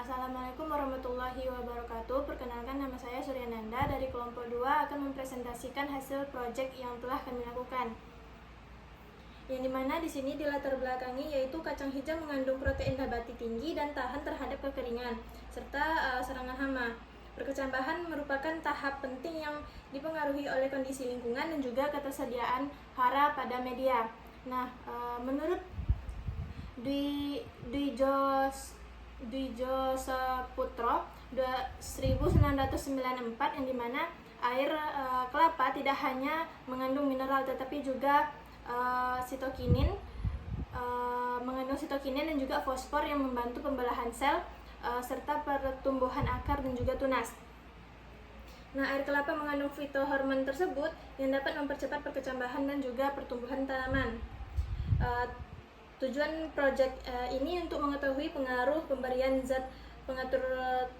Assalamualaikum warahmatullahi wabarakatuh. Perkenalkan, nama saya Suryananda dari kelompok 2 akan mempresentasikan hasil proyek yang telah kami lakukan. Yang dimana di sini dilatar belakangi yaitu kacang hijau mengandung protein nabati tinggi dan tahan terhadap kekeringan serta serangan hama. Perkecambahan merupakan tahap penting yang dipengaruhi oleh kondisi lingkungan dan juga ketersediaan hara pada media. Nah, menurut Dwi Saputro 1994, yang dimana air kelapa tidak hanya mengandung mineral tetapi juga mengandung sitokinin dan juga fosfor yang membantu pembelahan sel serta pertumbuhan akar dan juga tunas. Nah, air kelapa mengandung fitohormon tersebut yang dapat mempercepat perkecambahan dan juga pertumbuhan tanaman. Tujuan proyek ini untuk mengetahui pengaruh pemberian zat pengatur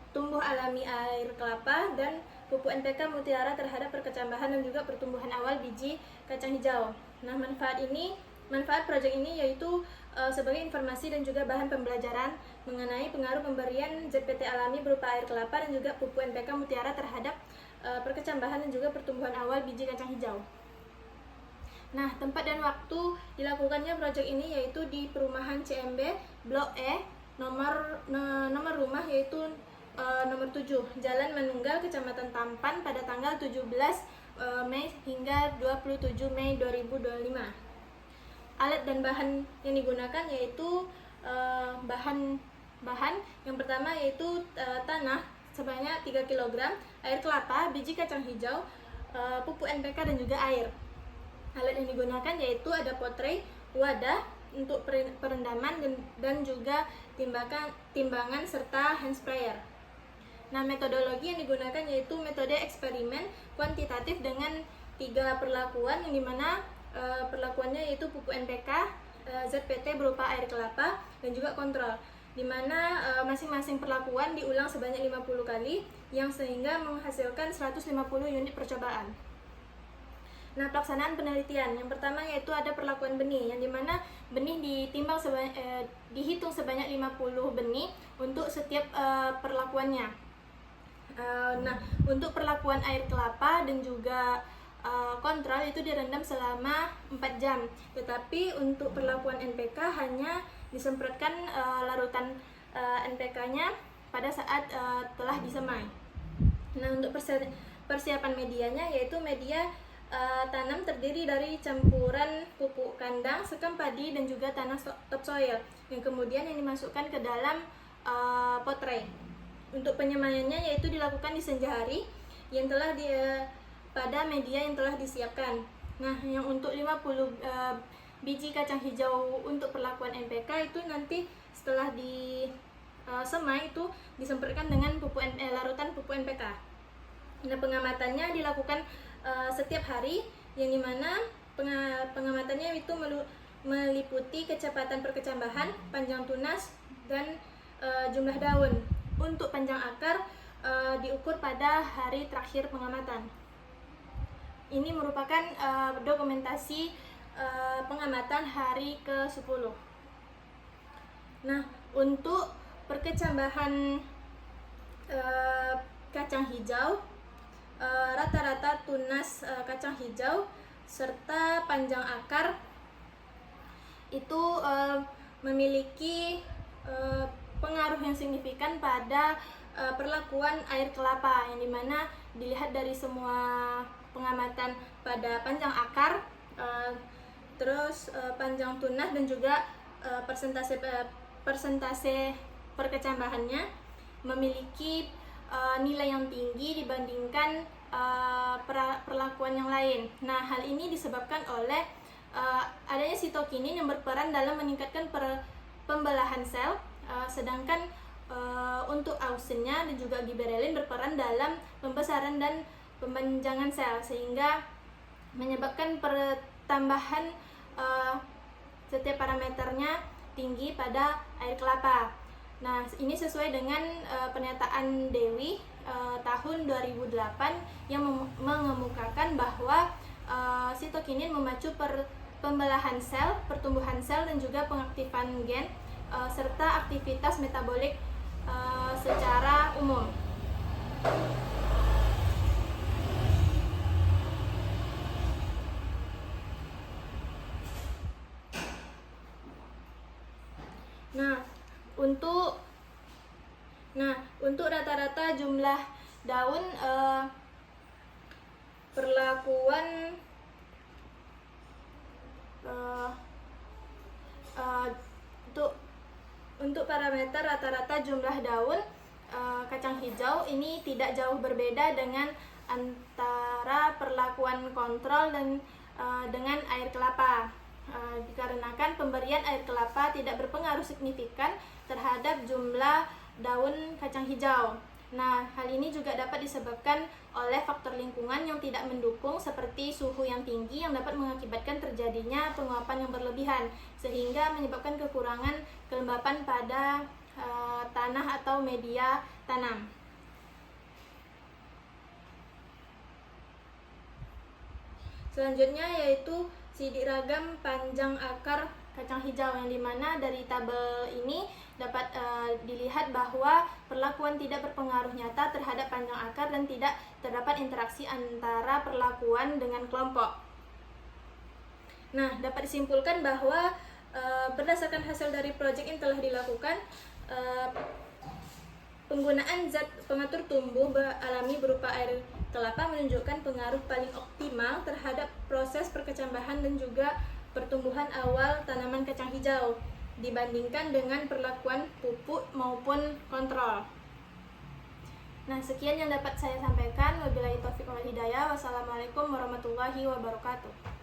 tumbuh alami air kelapa dan pupuk NPK mutiara terhadap perkecambahan dan juga pertumbuhan awal biji kacang hijau. Nah, manfaat proyek ini yaitu sebagai informasi dan juga bahan pembelajaran mengenai pengaruh pemberian ZPT alami berupa air kelapa dan juga pupuk NPK mutiara terhadap perkecambahan dan juga pertumbuhan awal biji kacang hijau. Nah, tempat dan waktu dilakukannya proyek ini yaitu di perumahan CMB Blok E, nomor rumah yaitu nomor 7, Jalan Manunggal, Kecamatan Tampan pada tanggal 17 Mei hingga 27 Mei 2025. Alat dan bahan yang digunakan yaitu bahan yang pertama yaitu tanah sebanyak 3 kg, air kelapa, biji kacang hijau, pupuk NPK dan juga air. Alat yang digunakan yaitu ada pot-tray, wadah untuk perendaman dan juga timbangan serta hand sprayer. Nah, metodologi yang digunakan yaitu metode eksperimen kuantitatif dengan 3 perlakuan, yang dimana perlakuannya yaitu pupuk NPK, ZPT berupa air kelapa dan juga kontrol, dimana masing-masing perlakuan diulang sebanyak 50 kali yang sehingga menghasilkan 150 unit percobaan. Nah, pelaksanaan penelitian yang pertama yaitu ada perlakuan benih, yang dimana benih dihitung sebanyak 50 benih untuk setiap perlakuannya. Nah, untuk perlakuan air kelapa dan juga kontrol itu direndam selama 4 jam, tetapi untuk perlakuan NPK hanya disemprotkan larutan NPK-nya pada saat telah disemai. Nah, untuk persiapan medianya yaitu media tanam terdiri dari campuran pupuk kandang, sekam padi dan juga tanah topsoil yang kemudian yang dimasukkan ke dalam pot-tray. Untuk penyemaiannya yaitu dilakukan di senja hari yang telah pada media yang telah disiapkan. Nah, yang untuk 50 biji kacang hijau untuk perlakuan NPK itu nanti setelah disemai itu disemprotkan dengan larutan pupuk NPK. Nah, pengamatannya dilakukan setiap hari, yang dimana pengamatannya itu meliputi kecepatan perkecambahan, panjang tunas, dan jumlah daun. Untuk panjang akar diukur pada hari terakhir pengamatan. Ini merupakan dokumentasi pengamatan hari ke-10. Nah, untuk perkecambahan kacang hijau, rata-rata tunas kacang hijau serta panjang akar itu memiliki pengaruh yang signifikan pada perlakuan air kelapa, yang dimana dilihat dari semua pengamatan pada panjang akar, terus panjang tunas dan juga persentase perkecambahannya memiliki nilai yang tinggi dibandingkan perlakuan yang lain. Nah, hal ini disebabkan oleh adanya sitokinin yang berperan dalam meningkatkan pembelahan sel, sedangkan untuk auxinnya dan juga giberelin berperan dalam pembesaran dan pemanjangan sel, sehingga menyebabkan pertambahan setiap parameternya tinggi pada air kelapa. Nah, ini sesuai dengan pernyataan Dewi tahun 2008 yang mengemukakan bahwa sitokinin memacu pembelahan sel, pertumbuhan sel dan juga pengaktifan gen serta aktivitas metabolik umum. Nah, untuk rata-rata jumlah daun perlakuan untuk parameter rata-rata jumlah daun kacang hijau ini tidak jauh berbeda dengan antara perlakuan kontrol dan dengan air kelapa. Dikarenakan pemberian air kelapa tidak berpengaruh signifikan terhadap jumlah daun kacang hijau. Nah, hal ini juga dapat disebabkan oleh faktor lingkungan yang tidak mendukung seperti suhu yang tinggi yang dapat mengakibatkan terjadinya penguapan yang berlebihan sehingga menyebabkan kekurangan kelembapan pada tanah atau media tanam. Selanjutnya yaitu sidik ragam panjang akar kacang hijau, yang dimana dari tabel ini dapat dilihat bahwa perlakuan tidak berpengaruh nyata terhadap panjang akar dan tidak terdapat interaksi antara perlakuan dengan kelompok. Nah, dapat disimpulkan bahwa berdasarkan hasil dari proyek yang telah dilakukan, penggunaan zat pengatur tumbuh alami berupa air kelapa menunjukkan pengaruh paling optimal terhadap proses perkecambahan dan juga pertumbuhan awal tanaman kacang hijau dibandingkan dengan perlakuan pupuk maupun kontrol. Nah, sekian yang dapat saya sampaikan. Wabillahi taufiq wal hidayah. Wassalamualaikum warahmatullahi wabarakatuh.